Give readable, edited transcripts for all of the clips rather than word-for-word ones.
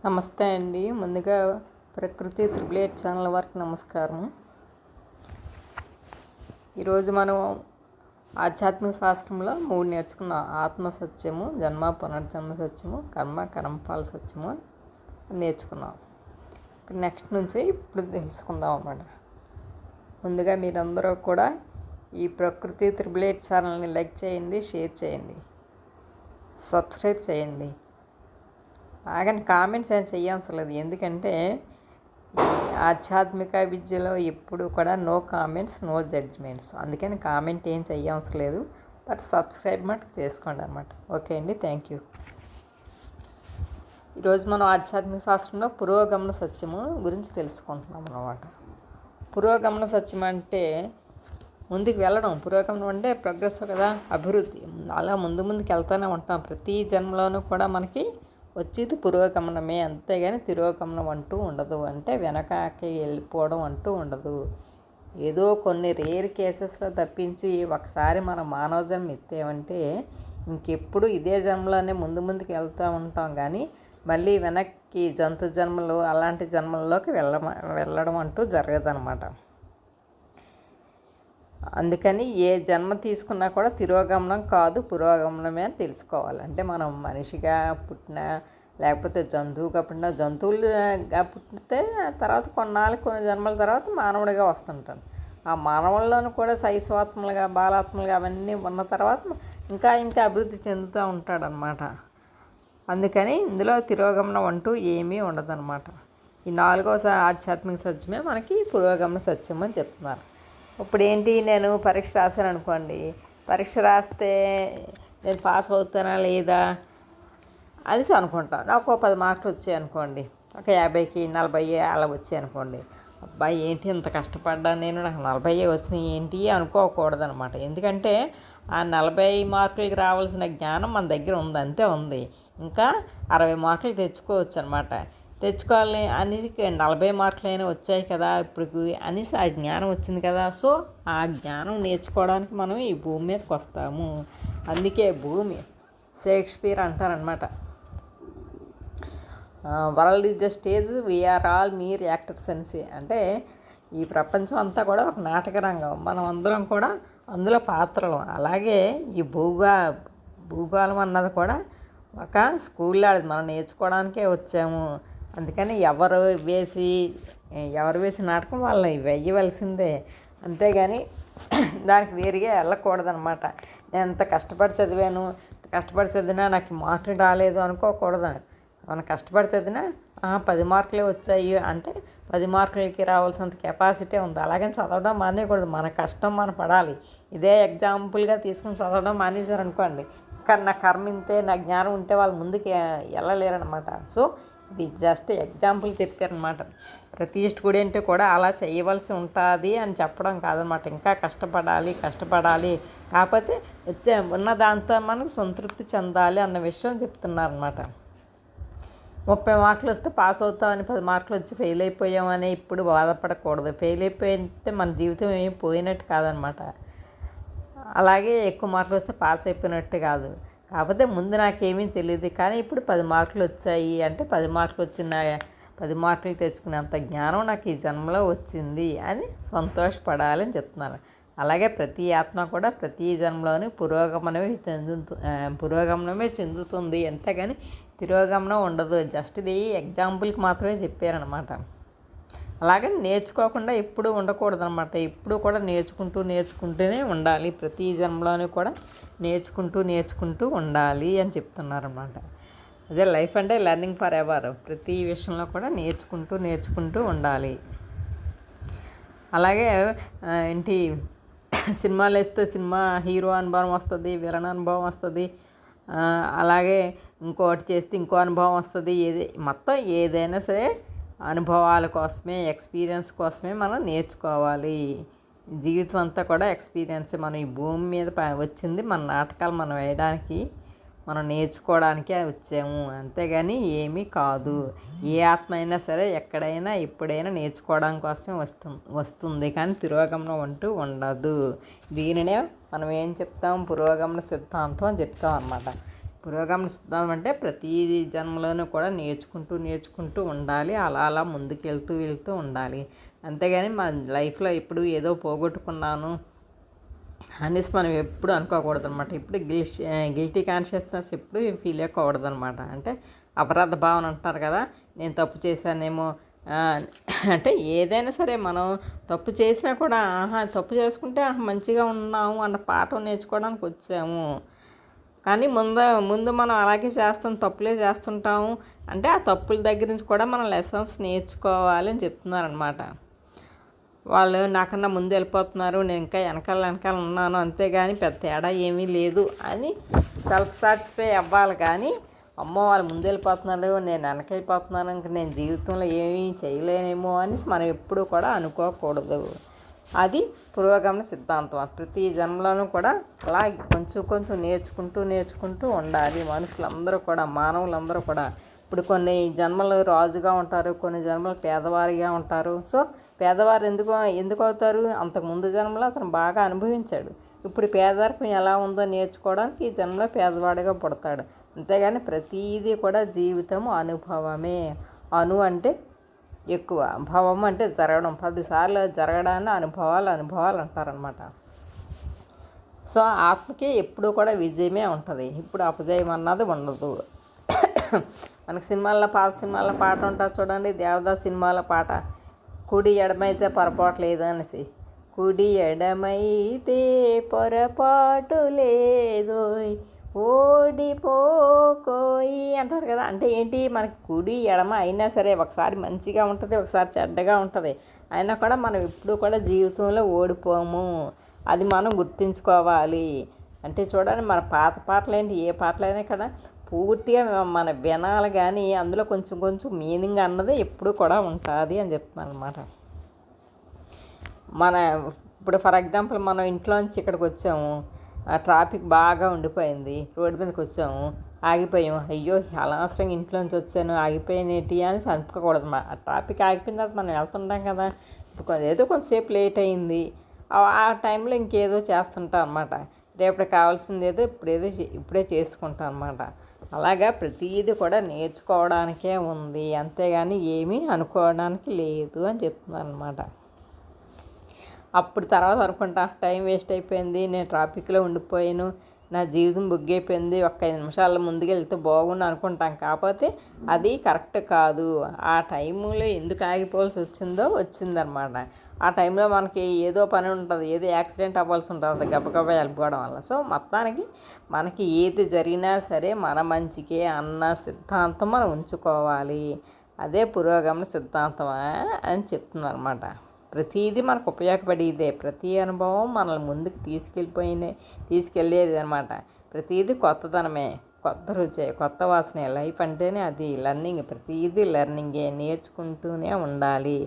నమస్తే అండి. ముందుగా ప్రకృతి త్రిబుల్ ఎయిట్ ఛానల్ వారికి నమస్కారం. ఈరోజు మనం ఆధ్యాత్మిక శాస్త్రంలో 3 నేర్చుకున్నాం. ఆత్మ సత్యము, జన్మ పునర్జన్మ సత్యము, కర్మఫల సత్యము నేర్చుకున్నాం. నెక్స్ట్ నుంచి ఇప్పుడు తెలుసుకుందాం అన్నమాట. ముందుగా మీరందరూ కూడా ఈ ప్రకృతి త్రిబుల్ ఎయిట్ ఛానల్ని లైక్ చేయండి, షేర్ చేయండి, సబ్స్క్రైబ్ చేయండి. అలాగని కామెంట్స్ ఏం చేయవసరం లేదు. ఎందుకంటే ఈ ఆధ్యాత్మిక విద్యలో ఎప్పుడు కూడా నో కామెంట్స్, నో జడ్జ్మెంట్స్. అందుకని కామెంట్ ఏం చేయవసరం లేదు. బట్ సబ్స్క్రైబ్ మటుకు చేసుకోండి అన్నమాట. ఓకే అండి, థ్యాంక్ యూ. ఈరోజు మనం ఆధ్యాత్మిక శాస్త్రంలో పురోగమన సత్యము గురించి తెలుసుకుంటున్నాం అన్నమాట. పురోగమన సత్యం అంటే ముందుకు వెళ్ళడం. పురోగమనం అంటే ప్రోగ్రెస్ కదా, అభివృద్ధి. అలా ముందుకు వెళ్తూనే ఉంటాం. ప్రతి జన్మలోనూ కూడా మనకి వచ్చేది పురోగమనమే, అంతేగాని తిరోగమనం అంటూ ఉండదు. అంటే వెనకకి వెళ్ళిపోవడం అంటూ ఉండదు. ఏదో కొన్ని రేర్ కేసెస్లో తప్పించి ఒకసారి మన మానవ జన్మ ఎత్తేమంటే ఇంకెప్పుడు ఇదే జన్మలోనే ముందుకు వెళ్తూ ఉంటాం. కానీ మళ్ళీ వెనక్కి జంతు జన్మలు అలాంటి జన్మల్లోకి వెళ్ళడం అంటూ జరగదన్నమాట. అందుకని ఏ జన్మ తీసుకున్నా కూడా తిరోగమనం కాదు, పురోగమనమే అని తెలుసుకోవాలి. అంటే మనం మనిషిగా పుట్టినా లేకపోతే జంతువుగా పుట్టినా, జంతువులుగా పుట్టితే తర్వాత కొన్ని జన్మల తర్వాత మానవుడిగా వస్తుంటాను. ఆ మానవుల్లోనూ కూడా శైశవాత్మలుగా, బాలాత్మలుగా అవన్నీ ఉన్న తర్వాత ఇంకా అభివృద్ధి చెందుతూ ఉంటాడనమాట. అందుకని ఇందులో తిరోగమనం అంటూ ఏమీ ఉండదన్నమాట. ఈ 4వ ఆధ్యాత్మిక సత్యమే మనకి పురోగమన సత్యం అని చెప్తున్నారు. ఇప్పుడు ఏంటి, నేను పరీక్ష రాశాను అనుకోండి. పరీక్ష రాస్తే నేను పాస్ అవుతానా లేదా అనేసి అనుకుంటాను. నాకు 10 మార్కులు వచ్చాయి అనుకోండి, ఒక 50కి 40 అలా వచ్చాయి అనుకోండి. అబ్బాయి ఏంటి ఇంత కష్టపడ్డా నేను, నాకు 40 వచ్చినాయి ఏంటి అనుకోకూడదు అనమాట. ఎందుకంటే ఆ 40 మార్కులకి రావాల్సిన జ్ఞానం మన దగ్గర ఉంది, అంతే ఉంది. ఇంకా 60 మార్కులు తెచ్చుకోవచ్చు అనమాట. తెచ్చుకోవాలి అనేసి 40 మార్కులైనా వచ్చాయి కదా ఇప్పుడు అనేసి ఆ జ్ఞానం వచ్చింది కదా. సో ఆ జ్ఞానం నేర్చుకోవడానికి మనం ఈ భూమి మీదకి వస్తాము. అందుకే భూమి షేక్స్పియర్ అంటారనమాట, world is the stage, we are all mere actors అనేసి. అంటే ఈ ప్రపంచం అంతా కూడా ఒక నాటక రంగం, మనం అందరం కూడా అందులో పాత్రలు. అలాగే ఈ భూగోళం అన్నది కూడా ఒక స్కూల్లో మనం నేర్చుకోవడానికే వచ్చాము. అందుకని ఎవరు వేసి నాటకం వాళ్ళని వేయవలసిందే, అంతేగాని దానికి వేరుగా వెళ్ళకూడదనమాట. నేను ఎంత కష్టపడి చదివినా నాకు మార్కులు రాలేదు అనుకోకూడదు. మనం కష్టపడి చదివినా 10 మార్కులే వచ్చాయి అంటే 10 మార్కులకి రావాల్సినంత కెపాసిటీ ఉంది. అలాగని చదవడం మానేయకూడదు. మన కష్టం మనం పడాలి. ఇదే ఎగ్జాంపుల్గా తీసుకుని చదవడం మానేశారు అనుకోండి, కానీ నా కర్మ ఇంతే, నా జ్ఞానం ఉంటే వాళ్ళు ముందుకు వెళ్ళలేరనమాట. సో ఇది జస్ట్ ఎగ్జాంపుల్ చెప్పారనమాట. ప్రతి స్టూడెంట్ కూడా అలా చేయవలసి ఉంటుంది అని చెప్పడం కాదనమాట. ఇంకా కష్టపడాలి కాకపోతే ఉన్న దాంతో మనకు సంతృప్తి చెందాలి అన్న విషయం చెప్తున్నారనమాట. 30 మార్కులు వస్తే పాస్ అవుతామని 10 మార్కులు వచ్చి ఫెయిల్ అయిపోయామని ఇప్పుడు బాధపడకూడదు. ఫెయిల్ అయిపోయితే మన జీవితం ఏమి పోయినట్టు కాదనమాట. అలాగే ఎక్కువ మార్కులు వస్తే పాస్ అయిపోయినట్టు కాదు. కాకపోతే ముందు నాకేమీ తెలియదు, కానీ ఇప్పుడు 10 మార్కులు వచ్చాయి అంటే 10 మార్కులు తెచ్చుకునేంత జ్ఞానం నాకు ఈ జన్మలో వచ్చింది అని సంతోషపడాలని చెప్తున్నారు. అలాగే ప్రతి ఆత్మ కూడా ప్రతి జన్మలోని పురోగమనమే చెందుతుంది, అంతేగాని తిరోగమనం ఉండదు. జస్ట్ ఇది ఎగ్జాంపుల్కి మాత్రమే చెప్పారనమాట. అలాగే నేర్చుకోకుండా ఎప్పుడూ ఉండకూడదు అనమాట. ఎప్పుడు కూడా నేర్చుకుంటూనే ఉండాలి. ప్రతి జన్మలోనూ కూడా నేర్చుకుంటూ ఉండాలి అని చెప్తున్నారన్నమాట. అదే లైఫ్ అంటే లెర్నింగ్ ఫర్ ఎవర్. ప్రతి విషయంలో కూడా నేర్చుకుంటూ ఉండాలి. అలాగే ఏంటి, సినిమాలు వేస్తే సినిమా హీరో అనుభవం వస్తుంది, విలన్ అనుభవం వస్తుంది. అలాగే ఇంకోటి చేస్తే ఇంకో అనుభవం వస్తుంది. మొత్తం ఏదైనా సరే అనుభవాల కోసమే, ఎక్స్పీరియన్స్ కోసమే మనం నేర్చుకోవాలి. జీవితం అంతా కూడా ఎక్స్పీరియన్స్. మనం ఈ భూమి మీద వచ్చింది మన నాటకాలు మనం వేయడానికి, మనం నేర్చుకోవడానికే వచ్చాము, అంతేగాని ఏమీ కాదు. ఏ ఆత్మ అయినా సరే ఎక్కడైనా ఎప్పుడైనా నేర్చుకోవడం కోసమే వస్తుంది, కానీ తిరోగమనం అంటూ ఉండదు. దీనినే మనం ఏం చెప్తాం, పురోగమన సిద్ధాంతం అని చెప్తాం అన్నమాట. పురోగమన సిద్ధాంతం అంటే ప్రతి జన్మలోనూ కూడా నేర్చుకుంటూ ఉండాలి. అలా ముందుకు వెళ్తూ ఉండాలి. అంతేగాని మన లైఫ్లో ఎప్పుడు ఏదో పోగొట్టుకున్నాను అనేసి మనం ఎప్పుడు అనుకోకూడదు అనమాట. ఇప్పుడు గిల్టీ కాన్షియస్నెస్ ఎప్పుడు ఫీల్ అవ్వకూడదు అనమాట. అంటే అపరాధ భావన అంటారు కదా, నేను తప్పు చేశానేమో అంటే ఏదైనా సరే మనం తప్పు చేసినా కూడా తప్పు చేసుకుంటే మంచిగా ఉన్నాము అన్న పాఠం నేర్చుకోవడానికి వచ్చాము. కానీ ముందు మనం అలాగే తప్పులే చేస్తుంటాము. అంటే ఆ తప్పుల దగ్గర నుంచి కూడా మనం లెసన్స్ నేర్చుకోవాలి అని చెప్తున్నారనమాట. వాళ్ళు నాకన్నా ముందు వెళ్ళిపోతున్నారు, నేను ఇంకా వెనకాల ఉన్నాను, అంతేగాని పెద్ద తేడా ఏమీ లేదు అని సెల్ఫ్ సాటిస్ఫై అవ్వాలి. కానీ అమ్మో వాళ్ళు ముందు వెళ్ళిపోతున్నారు, నేను వెనకైపోతున్నాను, ఇంక నేను జీవితంలో ఏమీ చేయలేనేమో అని మనం ఎప్పుడూ కూడా అనుకోకూడదు. అది పురోగమన సిద్ధాంతం. ప్రతి జన్మలోనూ కూడా అలా కొంచెం నేర్చుకుంటూ ఉండాలి. మనుషులందరూ కూడా, మానవులందరూ కూడా. ఇప్పుడు కొన్ని జన్మలు రాజుగా ఉంటారు, కొన్ని జన్మలు పేదవారిగా ఉంటారు. సో పేదవారు ఎందుకు అవుతారు? అంతకుముందు జన్మలో అతను బాగా అనుభవించాడు. ఇప్పుడు పేదరికం ఎలా ఉందో నేర్చుకోవడానికి ఈ జన్మలో పేదవాడిగా పుడతాడు. అంతేగాని ప్రతీదీ కూడా జీవితం అనుభవమే. అంటే ఎక్కువ, భవం అంటే జరగడం. 10 సార్లు జరగడాన్ని అనుభవాలు అంటారనమాట. సో ఆత్మకి ఎప్పుడూ కూడా విజయమే ఉంటుంది, ఇప్పుడు అపజయం అన్నది ఉండదు. మనకి పాత సినిమాల్లో పాట ఉంటుంది చూడండి, దేవదాస్ సినిమాల పాట, కుడి ఎడమైతే పొరపాటు లేదు అనేసి. కుడి ఎడమైతే పొరపాటు లేదు, ఓడిపోకోయి అంటారు కదా. అంటే ఏంటి, మనకి కుడి ఎడమ అయినా సరే ఒకసారి మంచిగా ఉంటుంది, ఒకసారి చెడ్డగా ఉంటుంది. అయినా కూడా మనం ఎప్పుడూ కూడా జీవితంలో ఓడిపోము. అది మనం గుర్తుంచుకోవాలి. అంటే చూడండి, మన పాత పాటలు ఏంటి, ఏ పాటలైనా కదా పూర్తిగా మన వినాలి. కానీ అందులో కొంచెం మీనింగ్ అన్నది ఎప్పుడు కూడా ఉంటుంది అని చెప్తున్నాను అనమాట. ఇప్పుడు ఫర్ ఎగ్జాంపుల్ మనం ఇంట్లోంచి ఇక్కడికి వచ్చాము, ట్రాఫిక్ బాగా ఉండిపోయింది, రోడ్డు మీదకి వచ్చాము, ఆగిపోయాము. అయ్యో అనవసరంగా ఇంట్లోంచి వచ్చాను, ఆగిపోయినటి అని అనుకోకూడదు. ఆ ట్రాఫిక్ ఆగిపోయిన తర్వాత మనం వెళ్తుంటాం కదా, ఇప్పుడు ఏదో కొంతసేపు లేట్ అయింది, ఆ టైంలో ఇంకేదో చేస్తుంటాం అనమాట. రేపటి కావాల్సింది ఏదో ఇప్పుడే చేసుకుంటాం అనమాట. అలాగా ప్రతిదీ కూడా నేర్చుకోవడానికే ఉంది, అంతేగాని ఏమీ అనుకోవడానికి లేదు అని చెప్తున్నాను అనమాట. అప్పుడు తర్వాత అనుకుంటా, టైం వేస్ట్ అయిపోయింది, నేను ట్రాఫిక్లో ఉండిపోయాను, నా జీవితం బుగ్గైపోయింది, ఒక 5 నిమిషాల ముందుకు వెళ్తే బాగుండు అనుకుంటాం. కాకపోతే అది కరెక్ట్ కాదు. ఆ టైంలో ఎందుకు ఆగిపోవాల్సి వచ్చిందనమాట. ఆ టైంలో మనకి ఏదో పని ఉంటుంది, ఏదో యాక్సిడెంట్ అవ్వాల్సి ఉంటుంది గబగబా వెళ్ళిపోవడం వల్ల. సో మొత్తానికి మనకి ఏది జరిగినా సరే మన మంచికే అన్న సిద్ధాంతం మనం ఉంచుకోవాలి. అదే పురోగమన సిద్ధాంతం అని చెప్తున్నారు అనమాట. ప్రతిదీ మనకు ఉపయోగపడేదే. ప్రతి అనుభవం మనల్ని ముందుకు తీసుకెళ్ళేది అనమాట. ప్రతిదీ కొత్తదనమే, కొత్త రుచే, కొత్త వాసనే. లైఫ్ అంటేనే అది లెర్నింగ్. ప్రతిదీ లెర్నింగే, నేర్చుకుంటూనే ఉండాలి.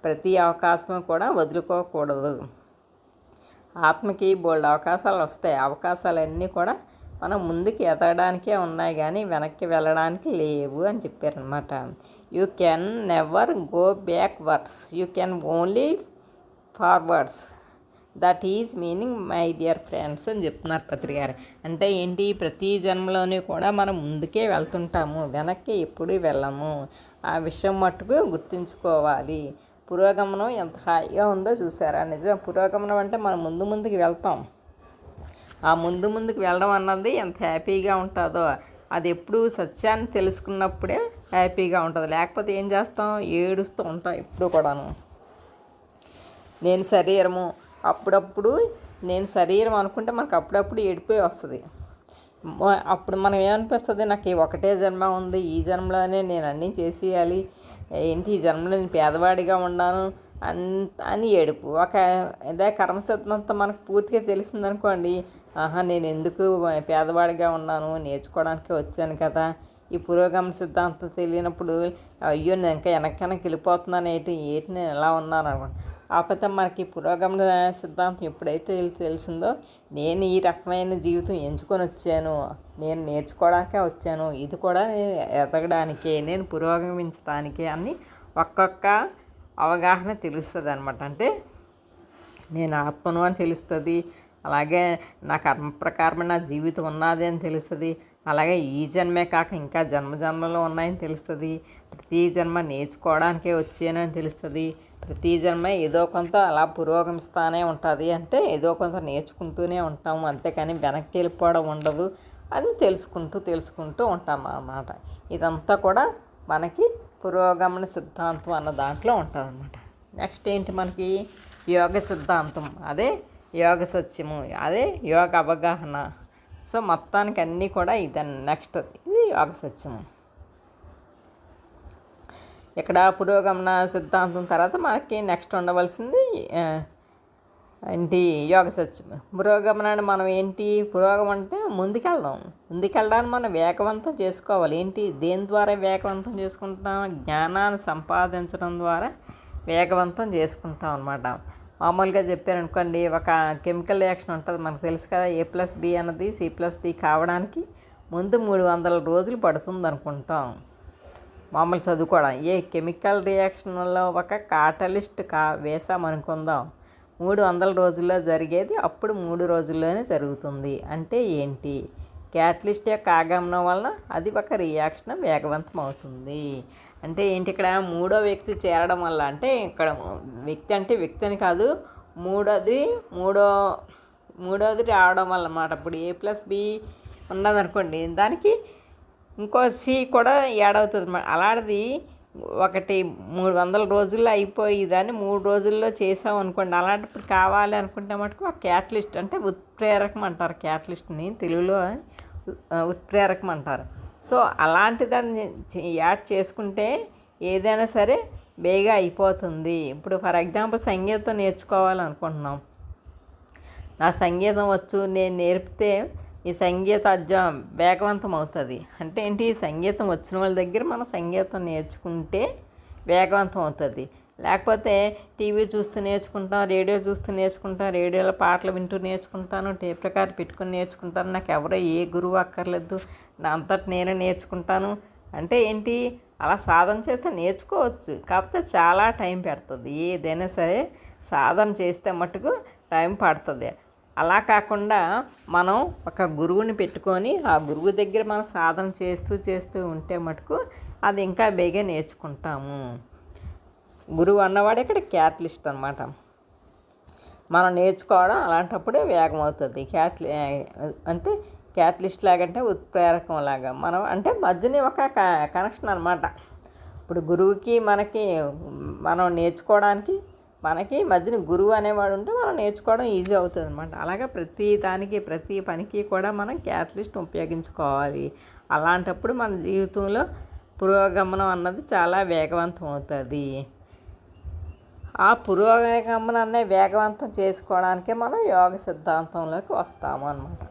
ప్రతి అవకాశం కూడా వదులుకోకూడదు. ఆత్మకి బోల్డ్ అవకాశాలు వస్తాయి. అవకాశాలన్నీ కూడా మనం ముందుకు ఎదగడానికే ఉన్నాయి, కానీ వెనక్కి వెళ్ళడానికి లేవు అని చెప్పారనమాట. You can never go backwards, you can only forwards. That is meaning my dear friends అని చెప్తున్నారు పత్రికారు. అంటే ఏంటి, ప్రతి జన్మలోని కూడా మనం ముందుకే వెళ్తుంటాము, వెనక్కి ఎప్పుడూ వెళ్ళము. ఆ విషయం మట్టుకు గుర్తుంచుకోవాలి. పురోగమనం ఎంత హాయిగా ఉందో చూసారా? నిజం, పురోగమనం అంటే మనం ముందుకు వెళ్తాం. ఆ ముందుకు వెళ్ళడం అన్నది ఎంత హ్యాపీగా ఉంటుందో, అది ఎప్పుడు సత్యాన్ని తెలుసుకున్నప్పుడే హ్యాపీగా ఉంటుంది. లేకపోతే ఏం చేస్తాం, ఏడుస్తూ ఉంటాం ఎప్పుడు కూడాను. నేను శరీరం అనుకుంటే మనకు అప్పుడప్పుడు ఏడిపోయి వస్తుంది. అప్పుడు మనం ఏమనిపిస్తుంది, నాకు ఒకటే జన్మ ఉంది, ఈ జన్మలోనే నేను అన్నీ చేసేయాలి, ఏంటి ఈ జన్మలో నేను పేదవాడిగా ఉన్నాను అని ఏడుపు. ఇదే కర్మసిద్ధాంతం మనకు పూర్తిగా తెలిసిందనుకోండి, నేను ఎందుకు పేదవాడిగా ఉన్నాను, నేర్చుకోవడానికి వచ్చాను కదా. ఈ పురోగమన సిద్ధాంతం తెలియనప్పుడు అయ్యో నేను ఇంకా వెనక్కి వెళ్ళిపోతున్నాను, ఏంటి నేను ఎలా ఉన్నాను అనుకోండి. కాకపోతే మనకి పురోగమన సిద్ధాంతం ఎప్పుడైతే తెలిసిందో, నేను ఈ రకమైన జీవితం ఎంచుకొని వచ్చాను, నేను నేర్చుకోవడానికే వచ్చాను, ఇది కూడా నేను ఎదగడానికే, నేను పురోగమించడానికే అని ఒక్కొక్క అవగాహన తెలుస్తుంది అనమాట. అంటే నేను ఆత్మను అని తెలుస్తుంది, అలాగే నా కర్మ ప్రకారమే నా జీవితం ఉన్నది అని తెలుస్తుంది. అలాగే ఈ జన్మే కాక ఇంకా జన్మలో ఉన్నాయని తెలుస్తుంది. ప్రతి జన్మ నేర్చుకోవడానికే వచ్చానని తెలుస్తుంది. ప్రతి జన్మ ఏదో కొంత అలా పురోగమిస్తానే ఉంటుంది. అంటే ఏదో కొంత నేర్చుకుంటూనే ఉంటాము, అంతేకాని వెనక్కి వెళ్ళిపోవడం ఉండదు అని తెలుసుకుంటూ ఉంటాం అన్నమాట. ఇదంతా కూడా మనకి పురోగమన సిద్ధాంతం అన్న దాంట్లో ఉంటుంది అన్నమాట. నెక్స్ట్ ఏంటి మనకి యోగ సిద్ధాంతం, అదే యోగ సత్యము, అదే యోగ అవగాహన. సో మొత్తానికి అన్నీ కూడా ఇదని నెక్స్ట్ ఇది యోగ సత్యము. ఇక్కడ పురోగమన సిద్ధాంతం తర్వాత మనకి నెక్స్ట్ ఉండవలసింది ఏంటి యోగ సత్యం. పురోగమనాన్ని మనం ఏంటి పురోగమనం అంటే ముందుకెళ్ళడానికి మనం వేగవంతం చేసుకోవాలి. ఏంటి దేని ద్వారా వేగవంతం చేసుకుంటాం? జ్ఞానాన్ని సంపాదించడం ద్వారా వేగవంతం చేసుకుంటాం అన్నమాట. మామూలుగా చెప్పారనుకోండి, ఒక కెమికల్ రియాక్షన్ ఉంటుంది మనకు తెలుసు కదా, A+B అన్నది C+D కావడానికి ముందు 300 రోజులు పడుతుంది అనుకుంటాం. మామూలు చదువుకోవడం ఏ కెమికల్ రియాక్షన్లో ఒక కాటలిస్ట్ వేసామనుకుందాం, 300 రోజుల్లో జరిగేది అప్పుడు 3 రోజుల్లోనే జరుగుతుంది. అంటే ఏంటి? క్యాటలిస్ట్ యొక్క ఆగమనం వలన అది ఒక రియాక్షన్ వేగవంతం అవుతుంది. అంటే ఏంటి? ఇక్కడ మూడో వ్యక్తి చేరడం వల్ల, అంటే ఇక్కడ వ్యక్తి అంటే వ్యక్తిని కాదు, మూడోది రావడం వల్ల అన్నమాట. ఇప్పుడు A+B ఉన్నదనుకోండి, దానికి ఇంకో C కూడా యాడ్ అవుతుంది అన్నమాట. అలాంటిది ఒకటి 300 రోజుల్లో అయిపోయి దాన్ని 3 రోజుల్లో చేసాం అనుకోండి. అలాంటప్పుడు కావాలి అనుకుంటే మటుకు ఆ క్యాటలిస్ట్ అంటే ఉత్ప్రేరకం అంటారు. క్యాటలిస్ట్ని తెలుగులో ఉత్ప్రేరకం అంటారు. సో అలాంటి దాన్ని యాడ్ చేసుకుంటే ఏదైనా సరే బేగా అయిపోతుంది. ఇప్పుడు ఫర్ ఎగ్జాంపుల్ సంగీతం నేర్చుకోవాలనుకుంటున్నాం, నా సంగీతం వచ్చు, నేను నేర్పితే ఈ సంగీత అధ్యాయం వేగవంతం అవుతుంది. అంటే ఏంటి? సంగీతం వచ్చిన వాళ్ళ దగ్గర మనం సంగీతం నేర్చుకుంటే వేగవంతం అవుతుంది. లేకపోతే టీవీ చూస్తూ నేర్చుకుంటాం, రేడియో చూస్తూ నేర్చుకుంటాం, రేడియోలో పాటలు వింటూ నేర్చుకుంటాను, టేప్ రికార్డ్ పెట్టుకుని నేర్చుకుంటాను, నాకు ఎవరో ఏ గురువు అక్కర్లేదు, నా అంతటి నేనే నేర్చుకుంటాను అంటే ఏంటి? అలా సాధన చేస్తే నేర్చుకోవచ్చు, కాకపోతే చాలా టైం పడుతుంది. ఏదైనా సరే సాధన చేస్తే మటుకు టైం పడుతుంది. అలా కాకుండా మనం ఒక గురువుని పెట్టుకొని ఆ గురువు దగ్గర మనం సాధన చేస్తూ ఉంటే మటుకు అది ఇంకా బేగా నేర్చుకుంటాము. గురువు అన్నవాడు ఇక్కడ క్యాటలిస్ట్ అన్నమాట. మనం నేర్చుకోవడం అలాంటప్పుడే వేగం అవుతుంది. అంటే క్యాటలిస్ట్ లాగంటే ఉత్ప్రేరకం లాగా మనం అంటే మధ్యని ఒక కనెక్షన్ అన్నమాట. ఇప్పుడు గురువుకి మనకి మనం నేర్చుకోవడానికి మనకి మధ్యన గురువు అనేవాడు ఉంటే మనం నేర్చుకోవడం ఈజీ అవుతుంది అన్నమాట. అలాగే ప్రతి పనికి కూడా మనం క్యాటలిస్ట్ ఉపయోగించుకోవాలి. అలాంటప్పుడు మన జీవితంలో పురోగమనం అన్నది చాలా వేగవంతం అవుతుంది. ఆ పురోగమనాన్ని వేగవంతం చేసుకోవడానికే మనం యోగ సిద్ధాంతంలోకి వస్తాము అన్నమాట.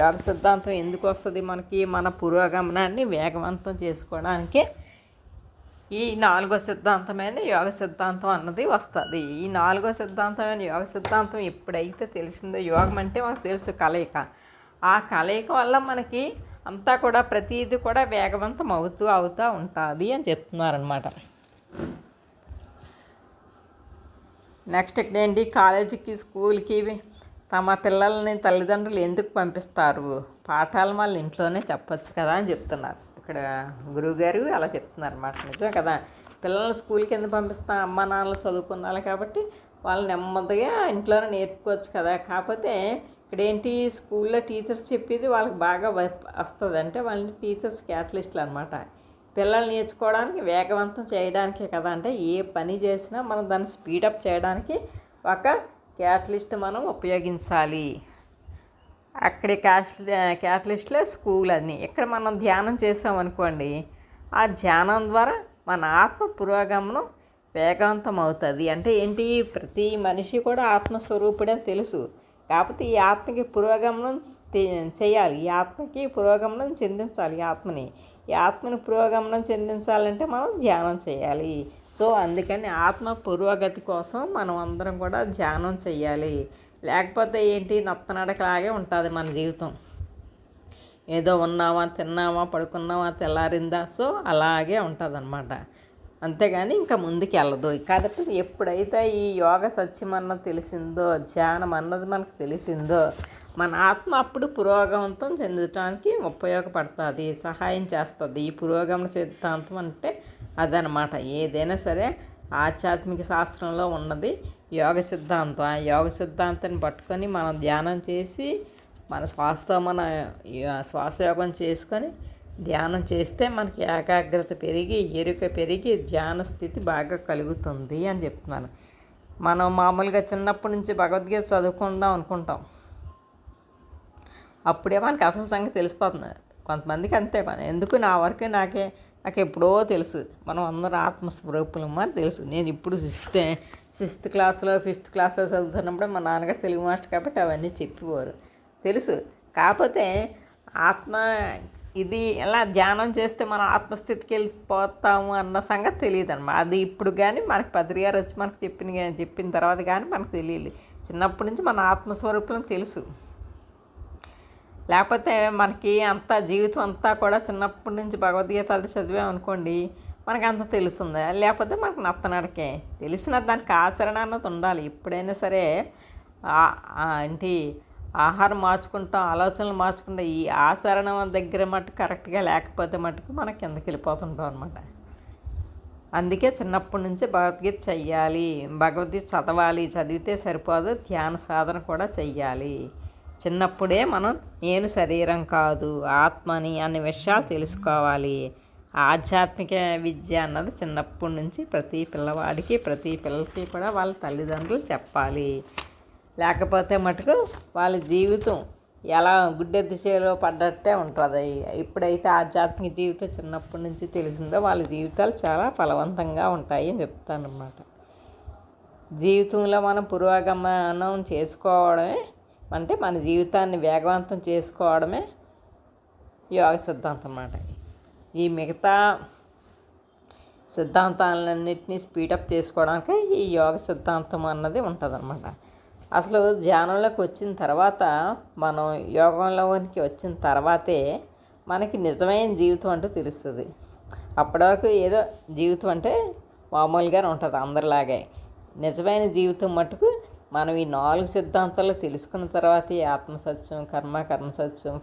యోగ సిద్ధాంతం ఎందుకు వస్తుంది మనకి? మన పురోగమనాన్ని వేగవంతం చేసుకోవడానికే ఈ 4వ సిద్ధాంతమైన యోగ సిద్ధాంతం అన్నది వస్తుంది. ఈ 4వ సిద్ధాంతమైన యోగ సిద్ధాంతం ఎప్పుడైతే తెలిసిందో, యోగం అంటే మనకు తెలుసు కలయిక, ఆ కలయిక వల్ల మనకి అంతా కూడా ప్రతిదీ కూడా వేగవంతం అవుతూ ఉంటుంది అని చెప్తున్నారనమాట. నెక్స్ట్ ఇక్కడ ఏంటి? కాలేజీకి స్కూల్కి తమ పిల్లల్ని తల్లిదండ్రులు ఎందుకు పంపిస్తారు? పాఠాలు వాళ్ళు ఇంట్లోనే చెప్పొచ్చు కదా అని చెప్తున్నారు. ఇక్కడ గురువుగారు అలా చెప్తున్నారు అన్నమాట. నిజమే కదా, పిల్లల్ని స్కూల్కి ఎందుకు పంపిస్తాం? అమ్మ నాన్నలు చదువుకున్నారు కాబట్టి వాళ్ళు నెమ్మదిగా ఇంట్లోనే నేర్పుకోవచ్చు కదా. కాకపోతే ఇక్కడ ఏంటి? స్కూల్లో టీచర్స్ చెప్పేది వాళ్ళకి బాగా వస్తుంది, అంటే వాళ్ళని టీచర్స్ క్యాటలిస్టులు అనమాట. పిల్లలు నేర్చుకోవడానికి వేగవంతం చేయడానికే కదా. అంటే ఏ పని చేసినా మనం దాన్ని స్పీడప్ చేయడానికి ఒక క్యాటలిస్ట్ మనం ఉపయోగించాలి. అక్కడి క్యాటలిస్ట్లే స్కూల్ అని. ఇక్కడ మనం ధ్యానం చేసామనుకోండి, ఆ ధ్యానం ద్వారా మన ఆత్మ పురోగమనం వేగవంతం అవుతుంది. అంటే ఏంటి? ప్రతి మనిషి కూడా ఆత్మస్వరూపుడని తెలుసు, కాకపోతే ఈ ఆత్మకి పురోగమనం చేయాలి, ఈ ఆత్మకి పురోగమనం చెందించాలి. ఈ ఆత్మని పురోగమనం చెందించాలంటే మనం ధ్యానం చేయాలి. సో అందుకని ఆత్మ పురోగతి కోసం మనం అందరం కూడా ధ్యానం చేయాలి. లేకపోతే ఏంటి? నత్తనడకలాగే ఉంటుంది మన జీవితం. ఏదో ఉన్నామా, తిన్నామా, పడుకున్నామా, తెల్లారిందా, సో అలాగే ఉంటుంది అన్నమాట. అంతేగాని ఇంకా ముందుకు వెళ్ళదు. కాబట్టి ఎప్పుడైతే ఈ యోగ సత్యం అన్నది తెలిసిందో, ధ్యానం అన్నది మనకు తెలిసిందో, మన ఆత్మ అప్పుడు పురోగమనం చెందటానికి ఉపయోగపడుతుంది, సహాయం చేస్తుంది. ఈ పురోగమన సిద్ధాంతం అంటే అదనమాట. ఏదైనా సరే ఆధ్యాత్మిక శాస్త్రంలో ఉన్నది యోగ సిద్ధాంతం. ఆ యోగ సిద్ధాంతాన్ని పట్టుకొని మనం ధ్యానం చేసి మన శ్వాసతో మన శ్వాసయోగం చేసుకొని ధ్యానం చేస్తే మనకి ఏకాగ్రత పెరిగి ఎరుక పెరిగి ధ్యాన స్థితి బాగా కలుగుతుంది అని చెప్తున్నాను. మనం మామూలుగా చిన్నప్పటి నుంచి భగవద్గీత చదువుకుందాం అనుకుంటాం, అప్పుడే మనకి అసలు సంగతి తెలిసిపోతుంది. కొంతమందికి అంతే పని, ఎందుకు నా వరకే నాకు ఎప్పుడో తెలుసు, మనం అందరూ ఆత్మస్వరూపులమా అని తెలుసు. నేను ఇప్పుడు సిక్స్త్ క్లాస్లో 5th క్లాస్లో చదువుతున్నప్పుడే మా నాన్నగారు తెలుగు మాస్టర్ కాబట్టి అవన్నీ చెప్పేవారు, తెలుసు. కాకపోతే ఆత్మ ఇది ఎలా ధ్యానం చేస్తే మనం ఆత్మస్థితికి వెళ్ళిపోతాము అన్న సంగతి తెలియదు అన్నమాట. అది ఇప్పుడు కానీ మనకి పత్రి గారు వచ్చి మనకు చెప్పిన తర్వాత కానీ మనకు తెలియదు. చిన్నప్పటి నుంచి మన ఆత్మస్వరూపం తెలుసు. లేకపోతే మనకి అంతా జీవితం అంతా కూడా చిన్నప్పటి నుంచి భగవద్గీత అది చదివామనుకోండి, మనకు అంత తెలుస్తుంది. లేకపోతే మనకు నత్తనడకే తెలిసిన దానికి ఆచరణ అన్నది ఉండాలి. ఎప్పుడైనా సరే ఏంటి ఆహారం మార్చుకుంటాం, ఆలోచనలు మార్చుకుంటాం, ఈ ఆచరణ దగ్గర మటుకు కరెక్ట్గా లేకపోతే మటుకు మనం కిందకి వెళ్ళిపోతుంటాం అనమాట. అందుకే చిన్నప్పటి నుంచి భగవద్గీత చెయ్యాలి, భగవద్గీత చదవాలి. చదివితే సరిపోదు, ధ్యాన సాధన కూడా చెయ్యాలి. చిన్నప్పుడే మనం నేను శరీరం కాదు ఆత్మని అనే విషయాలు తెలుసుకోవాలి. ఆధ్యాత్మిక విద్య అన్నది చిన్నప్పటి నుంచి ప్రతి పిల్లవాడికి ప్రతి పిల్లలకి కూడా వాళ్ళ తల్లిదండ్రులు చెప్పాలి. లేకపోతే మటుకు వాళ్ళ జీవితం ఎలా గుడ్డెద్దు చేలో పడ్డట్టే ఉంటుంది. ఎప్పుడైతే ఆధ్యాత్మిక జీవితం చిన్నప్పటి నుంచి తెలిసిందో వాళ్ళ జీవితాలు చాలా ఫలవంతంగా ఉంటాయి అని చెప్తానన్నమాట. జీవితంలో మనం పురోగమనం చేసుకోవడమే అంటే మన జీవితాన్ని వేగవంతం చేసుకోవడమే యోగ సిద్ధాంతం అన్నమాట. ఈ మిగతా సిద్ధాంతాలన్నింటినీ స్పీడప్ చేసుకోవడానికి ఈ యోగ సిద్ధాంతం అన్నది ఉంటుందన్నమాట. అసలు ధ్యానంలోకి వచ్చిన తర్వాత, మనం యోగంలోకి వచ్చిన తర్వాతే మనకి నిజమైన జీవితం అంటూ తెలుస్తుంది. అప్పటి వరకు ఏదో జీవితం అంటే మామూలుగానే ఉంటుంది అందరిలాగే. నిజమైన జీవితం మటుకు మనం ఈ 4 సిద్ధాంతాలు తెలుసుకున్న తర్వాత ఆత్మసత్యం, కర్మ సత్యం,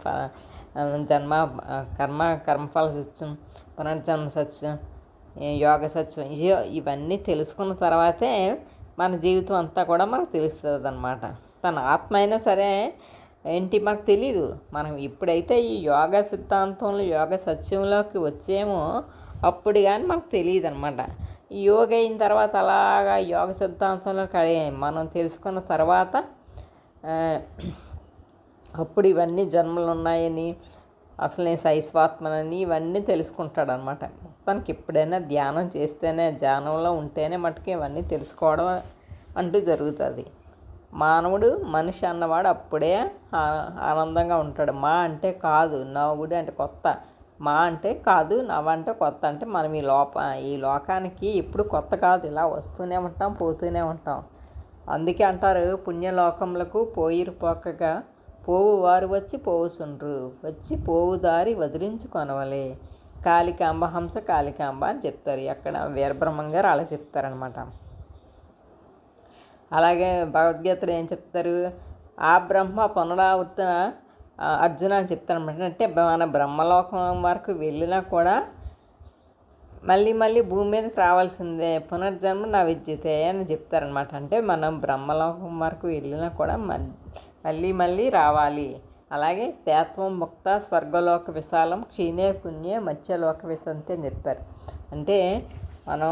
కర్మఫల సత్యం, పునర్జన్మ సత్యం, యోగ సత్యం, ఇవన్నీ తెలుసుకున్న తర్వాతే మన జీవితం అంతా కూడా మనకు తెలుస్తుంది అన్నమాట. తన ఆత్మ అయినా సరే ఏంటి మనకు తెలీదు. మనం ఎప్పుడైతే ఈ యోగ సిద్ధాంతంలో యోగ సత్యంలోకి వచ్చేమో అప్పుడు కానీ మనకు తెలియదు అనమాట. ఈ యోగ అయిన తర్వాత అలాగా యోగ సిద్ధాంతంలో మనం తెలుసుకున్న తర్వాత అప్పుడు ఇవన్నీ జన్మలు ఉన్నాయని, అసలు నేను శైశవాత్మనని ఇవన్నీ తెలుసుకుంటాడు అనమాట. మొత్తానికి ఎప్పుడైనా ధ్యానం చేస్తేనే, ధ్యానంలో ఉంటేనే మటుకు ఇవన్నీ తెలుసుకోవడం అంటూ జరుగుతుంది. మానవుడు మనిషి అన్నవాడు అప్పుడే ఆనందంగా ఉంటాడు. మా అంటే కాదు, నవ్వుడు అంటే కొత్త, మా అంటే కాదు, నవ్వు అంటే కొత్త. అంటే మనం ఈ లోకానికి ఎప్పుడు కొత్త కాదు, ఇలా వస్తూనే ఉంటాం, పోతూనే ఉంటాం. అందుకే అంటారు, పుణ్యలోకములకు పోయిరుపోకగా పోవు వారు వచ్చి పోవుసుండ్రు, వచ్చి పోవు దారి వదిలించుకొనవలే, కాళికాంబ హంస కాళికాంబ అని చెప్తారు. అక్కడ వీరబ్రహ్మం గారు అలా చెప్తారనమాట. అలాగే భగవద్గీతలో ఏం చెప్తారు, ఆ బ్రహ్మ పునరావృతన అర్జున అని చెప్తారనమాట. అంటే మన బ్రహ్మలోకం వరకు వెళ్ళినా కూడా మళ్ళీ భూమి మీదకి రావాల్సిందే, పునర్జన్మ నా విద్యతే అని చెప్తారనమాట. అంటే మనం బ్రహ్మలోకం వరకు వెళ్ళినా కూడా మళ్ళీ రావాలి. అలాగే తేత్వం ముక్త స్వర్గలోక విశాలం క్షీణే పుణ్యే మత్స్యలోక విశంతి అని చెప్తారు. అంటే మనం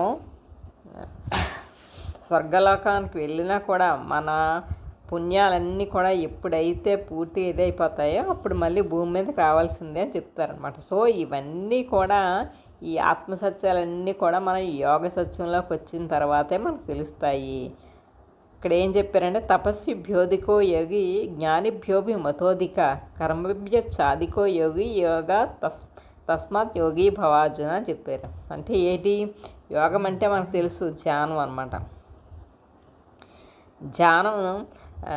స్వర్గలోకానికి వెళ్ళినా కూడా మన పుణ్యాలన్నీ కూడా ఎప్పుడైతే పూర్తి ఇదైపోతాయో అప్పుడు మళ్ళీ భూమి మీదకి రావాల్సిందే అని చెప్తారనమాట. సో ఇవన్నీ కూడా ఈ ఆత్మసత్యాలన్నీ కూడా మనం యోగ సత్యంలోకి వచ్చిన తర్వాతే మనకు తెలుస్తాయి. ఇక్కడ ఏం చెప్పారంటే, తపస్విభ్యోధికో యోగి జ్ఞానిభ్యోభి మతోధిక కర్మభ్య చాదికో యోగి యోగా తస్మాత్ యోగి భవార్జున అని చెప్పారు. అంటే ఏంటి, యోగం అంటే మనకు తెలుసు ధ్యానం అన్నమాట. ధ్యానం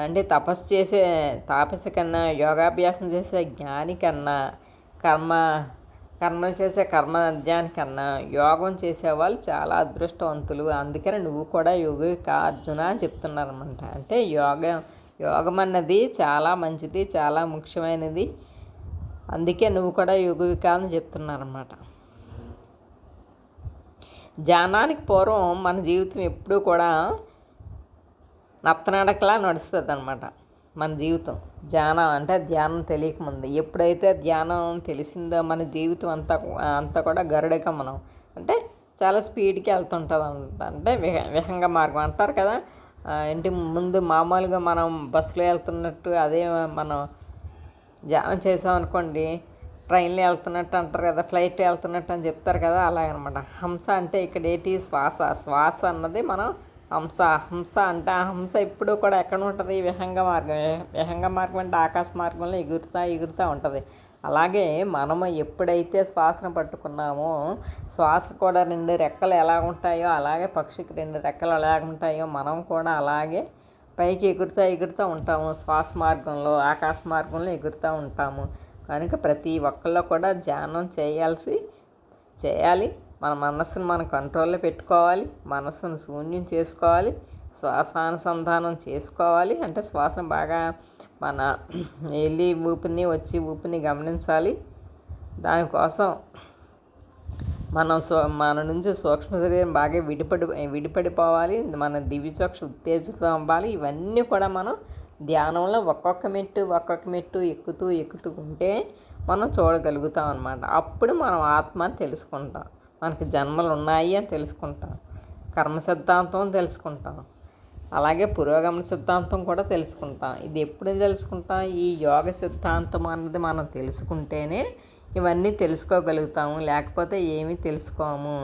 అంటే తాపసి కన్నా, యోగాభ్యాసం చేసే జ్ఞాని కన్నా, కర్మలు చేసే కర్మధ్యానికన్నా యోగం చేసేవాళ్ళు చాలా అదృష్టవంతులు. అందుకని నువ్వు కూడా యోగి కా అర్జున అని చెప్తున్నారన్నమాట. అంటే యోగం అన్నది చాలా మంచిది, చాలా ముఖ్యమైనది. అందుకే నువ్వు కూడా యోగికా అని చెప్తున్నారన్నమాట. ధ్యానానికి పూర్వం మన జీవితం ఎప్పుడూ కూడా నత్తనడకలా నడుస్తుంది అన్నమాట. మన జీవితం ధ్యానం తెలియకముందు, ఎప్పుడైతే ధ్యానం తెలిసిందో మన జీవితం అంతా కూడా గరుడగమనం, అంటే చాలా స్పీడ్కి వెళ్తుంటుంది అనమాట. అంటే విహంగ మార్గం అంటారు కదా, ఇంటి ముందు మామూలుగా మనం బస్సులో వెళ్తున్నట్టు అదే మనం ధ్యానం చేసామనుకోండి ట్రైన్లో వెళ్తున్నట్టు అంటారు కదా, ఫ్లైట్ వెళ్తున్నట్టు అని చెప్తారు కదా, అలాగనమాట. హంస అంటే ఇక్కడ ఏంటి, శ్వాస అన్నది మనం హంస అంటే ఆ హంస ఎప్పుడూ కూడా ఎక్కడ ఉంటుంది, విహంగ మార్గం అంటే ఆకాశ మార్గంలో ఎగురుతూ ఉంటుంది. అలాగే మనము ఎప్పుడైతే శ్వాసను పట్టుకున్నామో, శ్వాస కూడా 2 రెక్కలు ఎలా ఉంటాయో, అలాగే పక్షికి 2 రెక్కలు ఎలాగ ఉంటాయో మనం కూడా అలాగే పైకి ఎగురుతూ ఉంటాము. శ్వాస మార్గంలో, ఆకాశ మార్గంలో ఎగురుతూ ఉంటాము. కనుక ప్రతి ఒక్కళ్ళు కూడా ధ్యానం చేయాలి. మన మనస్సును మనం కంట్రోల్లో పెట్టుకోవాలి, మనస్సును శూన్యం చేసుకోవాలి, శ్వాసానుసంధానం చేసుకోవాలి. అంటే శ్వాసను బాగా మన వెళ్ళి ఊపిని గమనించాలి. దానికోసం మన నుంచి సూక్ష్మ శరీరం బాగా విడిపడిపోవాలి. మన దివ్యచక్షు ఉత్తేజితం అవ్వాలి. ఇవన్నీ కూడా మనం ధ్యానంలో ఒక్కొక్క మెట్టు ఎక్కుతూ ఉంటే మనం చూడగలుగుతాం అన్నమాట. అప్పుడు మనం ఆత్మని తెలుసుకుంటాం, మనకి జన్మలు ఉన్నాయి అని తెలుసుకుంటాం, కర్మ సిద్ధాంతం తెలుసుకుంటాం, అలాగే పురోగమన సిద్ధాంతం కూడా తెలుసుకుంటాం. ఇది ఎప్పుడు తెలుసుకుంటాం, ఈ యోగ సిద్ధాంతం అన్నది మనం తెలుసుకుంటేనే ఇవన్నీ తెలుసుకోగలుగుతాము. లేకపోతే ఏమీ తెలుసుకోము.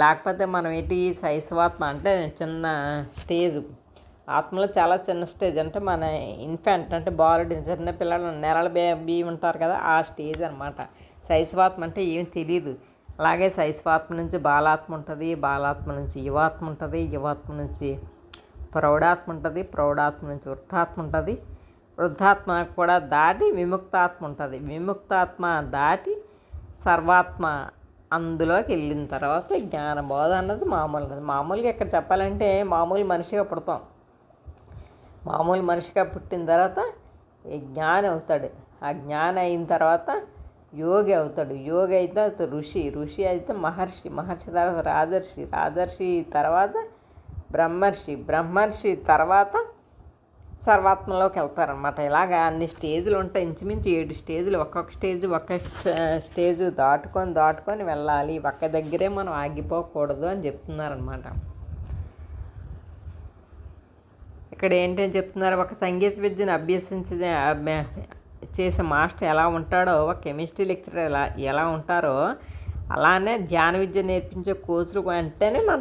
లేకపోతే మనం ఏంటి శైశవాత్మ అంటే చిన్న స్టేజ్, ఆత్మలో చాలా చిన్న స్టేజ్, అంటే మన ఇన్ఫాంట్ అంటే బాలుడి చిన్న పిల్లలు నెలల బేబీ ఉంటారు కదా, ఆ స్టేజ్ అనమాట. శైశవాత్మ అంటే ఏమి తెలియదు. అలాగే శైశవాత్మ నుంచి బాలాత్మ ఉంటుంది, బాలాత్మ నుంచి యువాత్మ ఉంటుంది, యువాత్మ నుంచి ప్రౌఢాత్మ ఉంటుంది, ప్రౌఢాత్మ నుంచి వృద్ధాత్మ ఉంటుంది, వృద్ధాత్మ కూడా దాటి విముక్తాత్మ ఉంటుంది, విముక్తాత్మ దాటి సర్వాత్మ అందులోకి వెళ్ళిన తర్వాత జ్ఞానబోధ అన్నది మామూలుగా ఇక్కడ చెప్పాలంటే మామూలు మనిషిగా పుడతాం. మామూలు మనిషిగా పుట్టిన తర్వాత జ్ఞాని అవుతాడు. ఆ జ్ఞాని అయిన తర్వాత యోగి అవుతాడు. యోగి అయితే ఋషి అయితే మహర్షి తర్వాత రాజర్షి తర్వాత బ్రహ్మర్షి తర్వాత సర్వాత్మలోకి వెళ్తారనమాట. ఇలాగా అన్ని స్టేజ్లు ఉంటాయి, ఇంచుమించు 7 స్టేజ్లు. ఒక్కొక్క స్టేజ్ దాటుకొని వెళ్ళాలి. ఒక్క దగ్గరే మనం ఆగిపోకూడదు అని చెప్తున్నారనమాట. ఇక్కడ ఏంటని చెప్తున్నారు, ఒక సంగీత విద్యను చేసే మాస్టర్ ఎలా ఉంటాడో, ఒక కెమిస్ట్రీ లెక్చరర్ ఎలా ఉంటారో, అలానే ధ్యాన విద్య నేర్పించే కోచ్లు అంటేనే మన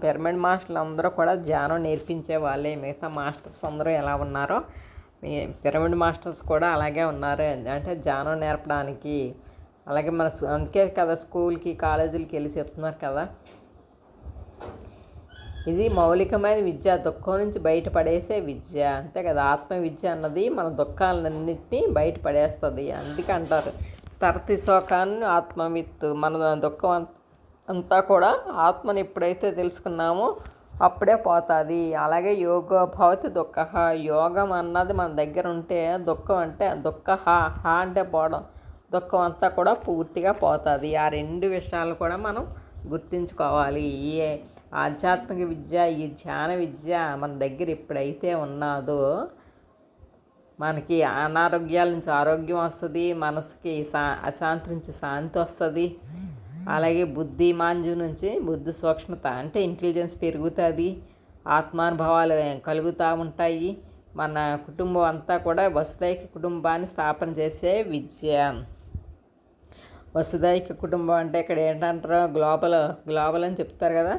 పిరమిడ్ మాస్టర్లు అందరూ కూడా ధ్యానం నేర్పించే వాళ్ళే. మిగతా మాస్టర్స్ అందరూ ఎలా ఉన్నారో పిరమిడ్ మాస్టర్స్ కూడా అలాగే ఉన్నారు. అంటే ధ్యానం నేర్పడానికి. అలాగే అందుకే కదా స్కూల్కి కాలేజీలకి వెళ్ళి చెప్తున్నారు కదా, ఇది మౌలికమైన విద్య, దుఃఖం నుంచి బయటపడేసే విద్య, అంతే కదా. ఆత్మ విద్య అన్నది మన దుఃఖాలన్నింటినీ బయటపడేస్తుంది. అందుకే అంటారు తరతి శోకాన్ని ఆత్మవిత్తు. మన దుఃఖం అంతా కూడా ఆత్మని ఎప్పుడైతే తెలుసుకున్నామో అప్పుడే పోతుంది. అలాగే యోగో భవతి దుఃఖ, యోగం అన్నది మన దగ్గర ఉంటే దుఃఖం అంటే అంటే పోవడం, దుఃఖం అంతా కూడా పూర్తిగా పోతుంది. ఆ 2 విషయాలు కూడా మనం గుర్తుంచుకోవాలి. ఈ ఆధ్యాత్మిక విద్య, ఈ ధ్యాన విద్య మన దగ్గర ఎప్పుడైతే ఉన్నదో మనకి అనారోగ్యాల నుంచి ఆరోగ్యం వస్తుంది, మనసుకి అశాంతి నుంచి శాంతి వస్తుంది. అలాగే బుద్ధి మాంద్యం నుంచి బుద్ధి సూక్ష్మత అంటే ఇంటెలిజెన్స్ పెరుగుతుంది, ఆత్మానుభవాలు కలుగుతూ ఉంటాయి. మన కుటుంబం అంతా కూడా వసుదైక కుటుంబాన్ని స్థాపన చేసే విద్య. వసుదైక కుటుంబం అంటే ఇక్కడ ఏంటంటారు, గ్లోబల్ అని చెప్తారు కదా,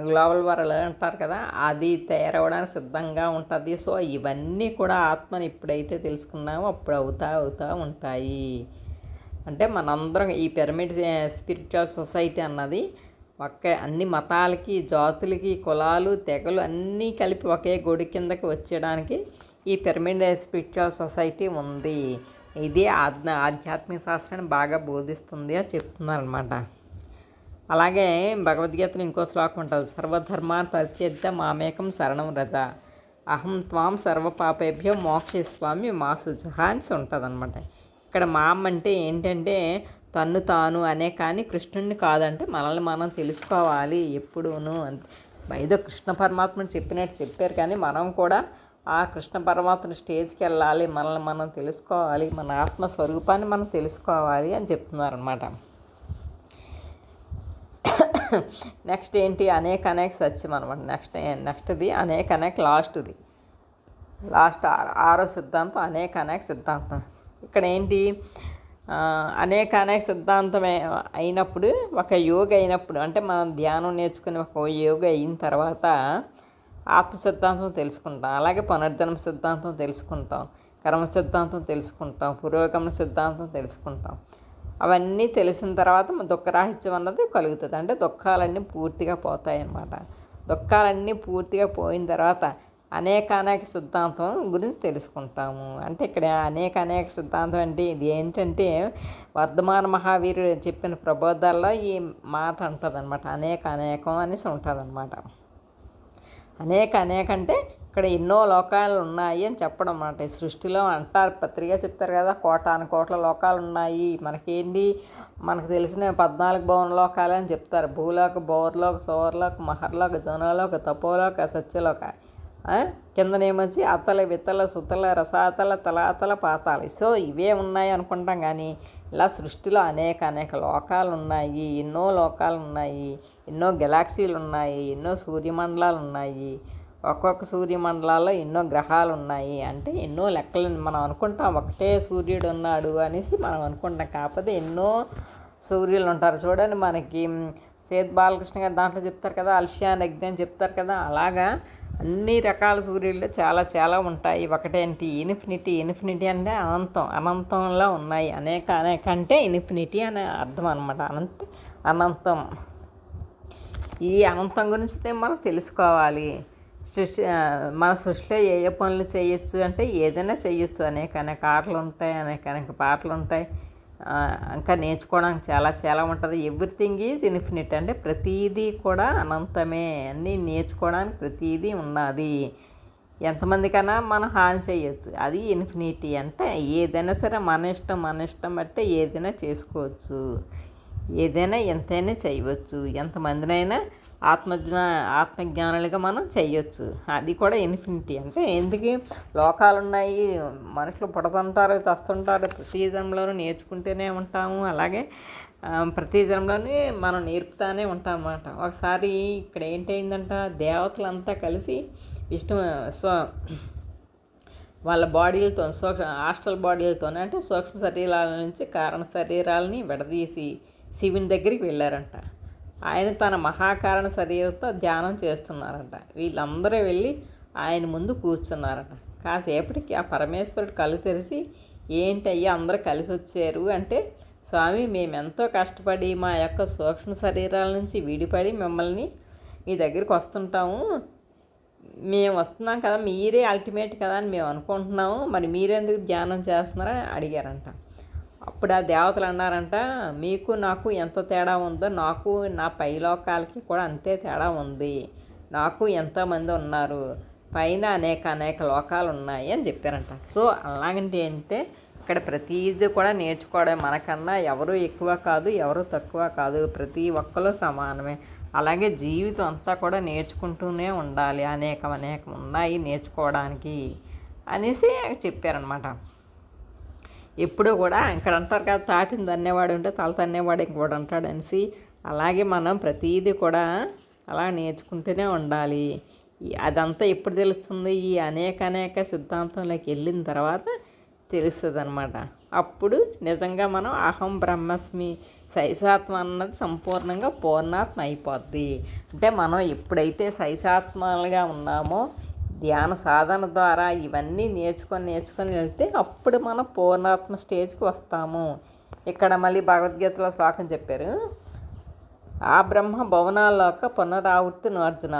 గ్లోబల్ వరల్డ్ అంటారు కదా, అది తయారవడానికి సిద్ధంగా ఉంటుంది. సో ఇవన్నీ కూడా ఆత్మని ఎప్పుడైతే తెలుసుకున్నామో అప్పుడు అవుతా ఉంటాయి. అంటే మనందరం ఈ పిరమిడ్ స్పిరిచువల్ సొసైటీ అన్నది అన్ని మతాలకి, జాతులకి, కులాలు, తెగలు అన్నీ కలిపి ఒకే గొడి కిందకి వచ్చేయడానికి ఈ పిరమిడ్ స్పిరిచువల్ సొసైటీ ఉంది. ఇది ఆధ్యాత్మిక శాస్త్రాన్ని బాగా బోధిస్తుంది అని చెప్తున్నారనమాట. అలాగే భగవద్గీతలో ఇంకో శ్లోకం ఉంటుంది, సర్వధర్మాన్ పరిత్యజ్య మామేకం శరణం రజ అహం త్వాం సర్వపాపేభ్యో మోక్షయిస్వామి మా శుచః అని ఉంటుంది అనమాట. ఇక్కడ మామ్ అంటే ఏంటంటే తన్ను తాను అనే కానీ కృష్ణుడిని కాదంటే మనల్ని మనం తెలుసుకోవాలి ఎప్పుడూను. ఏదో కృష్ణ పరమాత్మని చెప్పినట్టు చెప్పారు, కానీ మనం కూడా ఆ కృష్ణ పరమాత్మ స్టేజ్కి వెళ్ళాలి, మనల్ని మనం తెలుసుకోవాలి, మన ఆత్మస్వరూపాన్ని మనం తెలుసుకోవాలి అని చెప్తున్నారనమాట. నెక్స్ట్ ఏంటి, అనేక సత్యం అనమాట. నెక్స్ట్ది అనేక లాస్ట్ ఆరో సిద్ధాంతం అనేక సిద్ధాంతం. ఇక్కడ ఏంటి, అనేక సిద్ధాంతం అయినప్పుడు ఒక యోగ అయినప్పుడు అంటే మనం ధ్యానం నేర్చుకుని ఒక యోగ అయిన తర్వాత ఆత్మ సిద్ధాంతం తెలుసుకుంటాం, అలాగే పునర్జన్మ సిద్ధాంతం తెలుసుకుంటాం, కర్మ సిద్ధాంతం తెలుసుకుంటాం, పురోగమన సిద్ధాంతం తెలుసుకుంటాం. అవన్నీ తెలిసిన తర్వాత దుఃఖరాహిత్యం అన్నది కలుగుతుంది. అంటే దుఃఖాలన్నీ పూర్తిగా పోతాయి అన్నమాట. దుఃఖాలన్నీ పూర్తిగా పోయిన తర్వాత అనేక సిద్ధాంతం గురించి తెలుసుకుంటాము. అంటే ఇక్కడ అనేక సిద్ధాంతం అంటే ఇది ఏంటంటే వర్ధమాన మహావీరుడు చెప్పిన ప్రబోధాల్లో ఈ మాట ఉంటుంది అనమాట. అనేకం అనేసి ఉంటుంది అనమాట. అనేక అంటే ఇక్కడ ఎన్నో లోకాలు ఉన్నాయి అని చెప్పడం అన్నమాట. ఈ సృష్టిలో అంటారు, పత్రిక చెప్తారు కదా, కోట్ల లోకాలు ఉన్నాయి. మనకు తెలిసిన 14 భువన లోకాలు అని చెప్తారు. భూలోక, భౌర్లోక, సౌరలోక, మహర్లోక, జనలోక, తపోలోక, సత్యలోక, కిందనేమొచ్చి అతల, వితల, సుతల, రసాతల, తలాతల, పాతాల. సో ఇవే ఉన్నాయి అనుకుంటాం, కానీ ఇలా సృష్టిలో అనేక లోకాలు ఉన్నాయి, ఎన్నో లోకాలు ఉన్నాయి, ఎన్నో గెలాక్సీలు ఉన్నాయి, ఎన్నో సూర్యమండలాలు ఉన్నాయి, ఒక్కొక్క సూర్యమండలాల్లో ఎన్నో గ్రహాలు ఉన్నాయి. అంటే ఎన్నో లెక్కలు మనం అనుకుంటాం, ఒకటే సూర్యుడు ఉన్నాడు అనేసి మనం అనుకుంటాం, కాకపోతే ఎన్నో సూర్యులు ఉంటారు. చూడండి, మనకి సేత్ బాలకృష్ణ గారు దాంట్లో చెప్తారు కదా, అల్షియాన్ అగ్ని అని చెప్తారు కదా, అలాగా అన్ని రకాల సూర్యులు చాలా ఉంటాయి. ఒకటేంటి, ఇన్ఫినిటీ అంటే అనంతంలో ఉన్నాయి. అనేక అంటే ఇన్ఫినిటీ అనే అర్థం అనమాట. అనంతం. ఈ అనంతం గురించి మనం తెలుసుకోవాలి. మన సృష్టిలో ఏ పనులు చేయొచ్చు అంటే ఏదైనా చేయొచ్చు. అనేక ఆటలు ఉంటాయి, అనేక పాటలు ఉంటాయి, ఇంకా నేర్చుకోవడానికి చాలా ఉంటుంది. ఎవ్రీథింగ్ ఈజ్ ఇన్ఫినిట్ అంటే ప్రతీదీ కూడా అనంతమే. అన్నీ నేర్చుకోవడానికి ప్రతీదీ ఉన్నది. ఎంతమందికైనా మనం హాని చేయొచ్చు, అది ఇన్ఫినిటీ. అంటే ఏదైనా సరే మన ఇష్టం బట్టి ఏదైనా చేసుకోవచ్చు, ఏదైనా ఎంతైనా చేయవచ్చు, ఎంతమందినైనా ఆత్మజ్ఞానులుగా మనం చేయొచ్చు. అది కూడా ఇన్ఫినిటీ. అంటే ఎందుకు లోకాలు ఉన్నాయి, మనుషులు పుడుతుంటారు, చస్తుంటారు, ప్రతి జన్మలోనూ నేర్చుకుంటూనే ఉంటాము. అలాగే ప్రతి జన్మలోనే మనం నేర్పుతానే ఉంటాం అన్నమాట. ఒకసారి ఇక్కడ ఏంటైందంట, దేవతలంతా కలిసి వాళ్ళ బాడీలతో హాస్టల్ బాడీలతోనే అంటే సూక్ష్మ శరీరాల నుంచి కారణ శరీరాలని విడదీసి శివుని దగ్గరికి వెళ్ళారంట. ఆయన తన మహాకారణ శరీరంతో ధ్యానం చేస్తున్నారంట. వీళ్ళందరూ వెళ్ళి ఆయన ముందు కూర్చున్నారట. కాసేపటికి ఆ పరమేశ్వరుడు కళ్ళు తెరిచి, ఏంటయ్యా అందరూ కలిసి వచ్చారు అంటే, స్వామి మేమెంతో కష్టపడి మా యొక్క సూక్ష్మ శరీరాల నుంచి విడిపడి మిమ్మల్ని మీ దగ్గరికి వస్తుంటాము, మేము వస్తున్నాం కదా, మీరే అల్టిమేట్ కదా అని మేము అనుకుంటున్నాము, మరి మీరెందుకు ధ్యానం చేస్తున్నారని అడిగారంట. అప్పుడు ఆ దేవతలు అన్నారంట, మీకు నాకు ఎంత తేడా ఉందో నాకు నా పైలోకాలకి కూడా అంతే తేడా ఉంది. నాకు ఎంతోమంది ఉన్నారు, పైన అనేక లోకాలు ఉన్నాయి అని చెప్పారంట. సో అలాగంటే ఏంటంటే ఇక్కడ ప్రతిదీ కూడా నేర్చుకోవడం, మనకన్నా ఎవరు ఎక్కువ కాదు, ఎవరు తక్కువ కాదు, ప్రతి ఒక్కరు సమానమే. అలాగే జీవితం అంతా కూడా నేర్చుకుంటూనే ఉండాలి, అనేకం ఉన్నాయి నేర్చుకోవడానికి అనేసి చెప్పారనమాట. ఎప్పుడూ కూడా ఇక్కడ అంటారు కదా, తాటిని తన్నేవాడు ఉంటే తల తన్నేవాడు ఇంకోటి అంటాడు అనేసి, అలాగే మనం ప్రతీది కూడా అలా నేర్చుకుంటూనే ఉండాలి. అదంతా ఎప్పుడు తెలుస్తుంది, ఈ అనేక సిద్ధాంతంలోకి వెళ్ళిన తర్వాత తెలుస్తుంది అనమాట. అప్పుడు నిజంగా మనం అహం బ్రహ్మస్మి సైసాత్మ అన్నది సంపూర్ణంగా పూర్ణాత్మ అయిపోద్ది. అంటే మనం ఎప్పుడైతే సైసాత్మలుగా ఉన్నామో ధ్యాన సాధన ద్వారా ఇవన్నీ నేర్చుకొని వెళ్తే అప్పుడు మనం పూర్ణాత్మ స్టేజ్కి వస్తాము. ఇక్కడ మళ్ళీ భగవద్గీతలో శ్లోకం చెప్పారు, ఆ బ్రహ్మ భవనాల్లోక పునరావృత్తి నోర్జున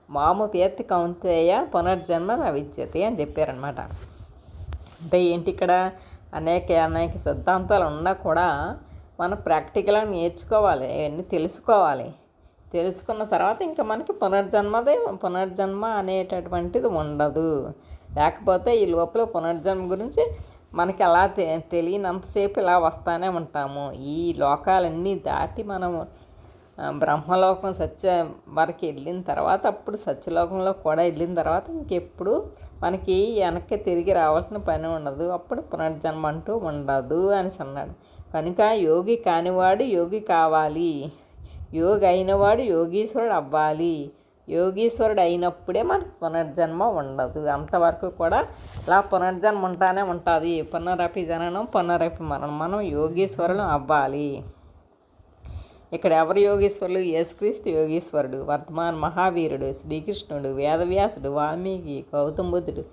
మాము పేర్తి కౌంతేయ పునర్జన్మ నా విద్యతే అని చెప్పారనమాట. అంటే ఏంటి, ఇక్కడ అనేక అనేక సిద్ధాంతాలు ఉన్నా కూడా మనం ప్రాక్టికల్గా నేర్చుకోవాలి, అవన్నీ తెలుసుకోవాలి. తెలుసుకున్న తర్వాత ఇంకా మనకి పునర్జన్మ అనేటటువంటిది ఉండదు. లేకపోతే ఈ లోపల పునర్జన్మ గురించి మనకి అలా తెలియనంతసేపు ఇలా వస్తూనే ఉంటాము. ఈ లోకాలన్నీ దాటి మనము బ్రహ్మలోకం వరకు వెళ్ళిన తర్వాత, అప్పుడు సత్యలోకంలో కూడా వెళ్ళిన తర్వాత ఇంకెప్పుడు మనకి వెనక్కి తిరిగి రావాల్సిన పని ఉండదు. అప్పుడు పునర్జన్మ అంటూ ఉండదు అని అన్నాడు. కనుక యోగి కానివాడు యోగి కావాలి, యోగి అయినవాడు యోగీశ్వరుడు అవ్వాలి. యోగీశ్వరుడు అయినప్పుడే మనకు పునర్జన్మ ఉండదు. అంతవరకు కూడా ఇలా పునర్జన్మ ఉంటానే ఉంటుంది. పునరపి జననం పునరపి మరణం. మనం యోగీశ్వరులు అవ్వాలి. ఇక్కడ ఎవరు యోగీశ్వరులు? యేసుక్రీస్తు యోగీశ్వరుడు, వర్ధమాన మహావీరుడు, శ్రీకృష్ణుడు, వేదవ్యాసుడు, వాల్మీకి, గౌతమ బుద్ధుడు,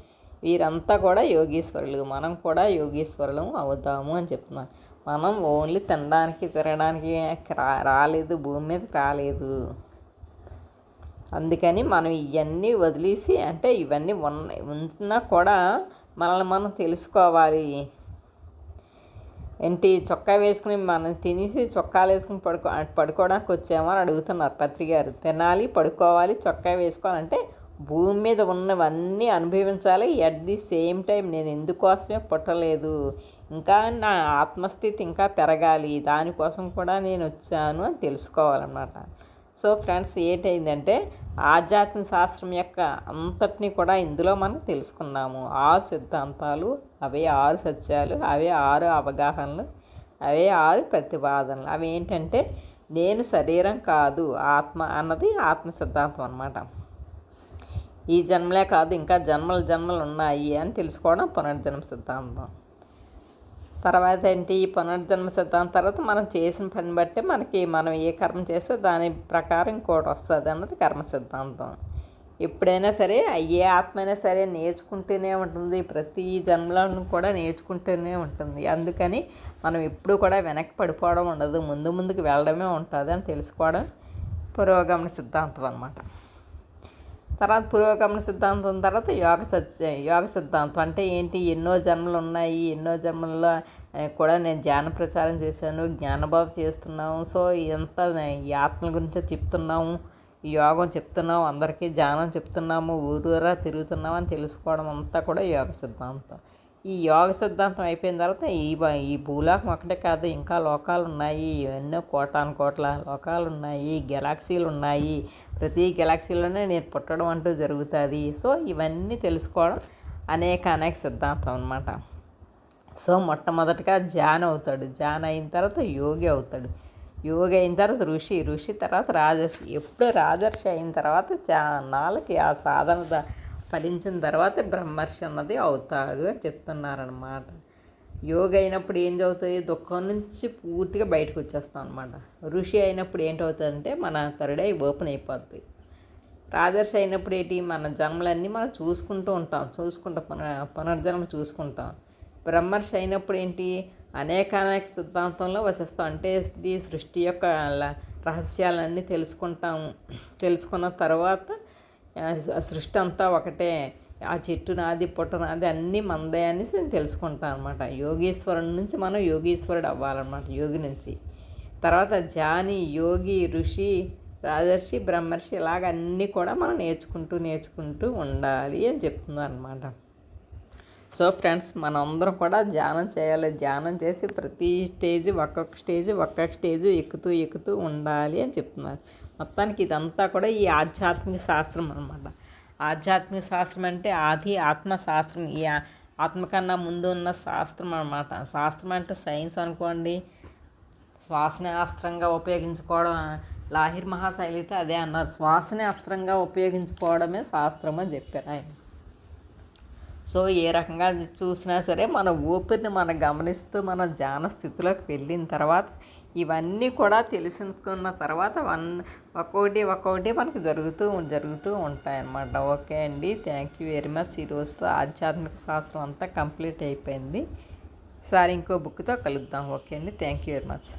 వీరంతా కూడా యోగీశ్వరులు. మనం కూడా యోగీశ్వరులం అవుతాము అని చెప్తున్నాను. మనం ఓన్లీ తినడానికి తిరగడానికి రాలేదు, భూమి మీద రాలేదు. అందుకని మనం ఇవన్నీ వదిలేసి, అంటే ఇవన్నీ ఉన్నా కూడా మనల్ని మనం తెలుసుకోవాలి. ఏంటి చొక్కా వేసుకుని మనం తినేసి చొక్కాలు వేసుకుని పడుకోవడానికి వచ్చామని అడుగుతున్నారు పత్రి గారు. తినాలి, పడుకోవాలి, చొక్కా వేసుకోవాలంటే భూమి మీద ఉన్నవన్నీ అనుభవించాలి. ఎట్ ది సేమ్ టైం నేను ఎందుకోసమే పుట్టలేదు, ఇంకా నా ఆత్మస్థితి ఇంకా పెరగాలి, దానికోసం కూడా నేను వచ్చాను అని తెలుసుకోవాలన్నమాట. సో ఫ్రెండ్స్, ఏంటైందంటే ఆధ్యాత్మిక శాస్త్రం యొక్క అంతటినీ కూడా ఇందులో మనం తెలుసుకున్నాము. 6 సిద్ధాంతాలు, అవే 6 సత్యాలు, అవే 6 అవగాహనలు, అవే 6 ప్రతిపాదనలు. అవి ఏంటంటే నేను శరీరం కాదు, ఆత్మ అన్నది ఆత్మ సిద్ధాంతం అన్నమాట. ఈ జన్మలే కాదు, ఇంకా జన్మలు ఉన్నాయి అని తెలుసుకోవడం పునర్జన్మ సిద్ధాంతం. తర్వాత ఏంటి, ఈ పునర్జన్మ సిద్ధాంతం తర్వాత మనం చేసిన పని బట్టి మనం ఏ కర్మ చేస్తే దాని ప్రకారం ఇంకోటి వస్తుంది అన్నది కర్మ సిద్ధాంతం. ఎప్పుడైనా సరే ఏ ఆత్మ అయినా సరే నేర్చుకుంటూనే ఉంటుంది, ప్రతి జన్మలను కూడా నేర్చుకుంటూనే ఉంటుంది. అందుకని మనం ఎప్పుడు కూడా వెనక్కి పడిపోవడం ఉండదు, ముందుకు వెళ్ళడమే ఉంటుంది అని తెలుసుకోవడం పురోగమన సిద్ధాంతం అన్నమాట. తర్వాత పురోగమన సిద్ధాంతం తర్వాత యోగ సిద్ధాంతం అంటే ఏంటి, ఎన్నో జన్మలు ఉన్నాయి, ఎన్నో జన్మల్లో కూడా నేను ధ్యాన ప్రచారం చేశాను, జ్ఞానబోధ చేస్తున్నాము. సో ఇదంతా ఈ ఆత్మల గురించే చెప్తున్నాము, ఈ యోగం చెప్తున్నాము, అందరికీ ధ్యానం చెప్తున్నాము, ఊరూరా తిరుగుతున్నాము అని తెలుసుకోవడం అంతా కూడా యోగ సిద్ధాంతం. ఈ యోగ సిద్ధాంతం అయిపోయిన తర్వాత ఈ భూలోకం ఒకటే కాదు, ఇంకా లోకాలు ఉన్నాయి, ఎన్నో కోట్ల లోకాలు ఉన్నాయి, గెలాక్సీలు ఉన్నాయి. ప్రతి గెలాక్సీలోనే నేను పుట్టడం అంటూ జరుగుతుంది. సో ఇవన్నీ తెలుసుకోవడం అనేక సిద్ధాంతం అన్నమాట. సో మొట్టమొదటిగా ధ్యానం అవుతాడు, ధ్యానం అయిన తర్వాత యోగి అవుతాడు, యోగి అయిన తర్వాత ఋషి తర్వాత రాజర్షి. ఎప్పుడు రాజర్షి అయిన తర్వాత నాళ్ళకి ఆ సాధన ఫలించిన తర్వాత బ్రహ్మర్షి అన్నది అవుతాడు అని చెప్తున్నారనమాట. యోగి అయినప్పుడు ఏం చదువుతుంది, దుఃఖం నుంచి పూర్తిగా బయటకు వచ్చేస్తాం అనమాట. ఋషి అయినప్పుడు ఏంటవుతుందంటే మన థర్డ్ ఐ ఓపెన్ అయిపోద్ది. రాజర్షి అయినప్పుడు ఏంటి, మన జన్మలన్నీ మనం చూసుకుంటాం, పునర్జన్మ చూసుకుంటాం. బ్రహ్మర్షి అయినప్పుడు ఏంటి, అనేక సిద్ధాంతంలో వసిస్తాం. అంటే ఈ సృష్టి యొక్క రహస్యాలన్నీ తెలుసుకున్న తర్వాత సృష్టి అంతా ఒకటే, ఆ చెట్టు నాది, పుట్ట నాది, అన్నీ మందే అనేసి నేను తెలుసుకుంటాను అనమాట. యోగీశ్వరుడి నుంచి మనం యోగీశ్వరుడు అవ్వాలన్నమాట. యోగి నుంచి తర్వాత జ్ఞాని, యోగి, ఋషి, రాజర్షి, బ్రహ్మర్షి ఇలాగ అన్నీ కూడా మనం నేర్చుకుంటూ ఉండాలి అని చెప్తున్నారు అనమాట. సో ఫ్రెండ్స్, మనందరం కూడా ధ్యానం చేయాలి. ధ్యానం చేసి ప్రతి ఒక్కొక్క స్టేజ్ ఎక్కుతూ ఉండాలి అని చెప్తున్నారు. మొత్తానికి ఇదంతా కూడా ఈ ఆధ్యాత్మిక శాస్త్రం అనమాట. ఆధ్యాత్మిక శాస్త్రం అంటే ఆత్మశాస్త్రం. ఈ ఆత్మ కన్నా ముందు ఉన్న శాస్త్రం అనమాట. శాస్త్రం అంటే సైన్స్ అనుకోండి. శ్వాసని అస్త్రంగా ఉపయోగించుకోవడం, లాహిర్ మహాశైలి అయితే అదే అన్నారు, శ్వాసని అస్త్రంగా ఉపయోగించుకోవడమే శాస్త్రం అని చెప్పారు ఆయన. సో ఏ రకంగా చూసినా సరే మన ఊపిరిని మనం గమనిస్తూ మన ధ్యాన స్థితిలోకి వెళ్ళిన తర్వాత ఇవన్నీ కూడా తెలుసుకున్న తర్వాత ఒక్కొక్కటి మనకు జరుగుతూ ఉంటాయన్నమాట. ఓకే అండి, థ్యాంక్ యూ వెరీ మచ్. ఈరోజుతో ఆధ్యాత్మిక శాస్త్రం అంతా కంప్లీట్ అయిపోయింది. ఈసారి ఇంకో బుక్తో కలుద్దాం. ఓకే అండి, థ్యాంక్ యూ వెరీ మచ్.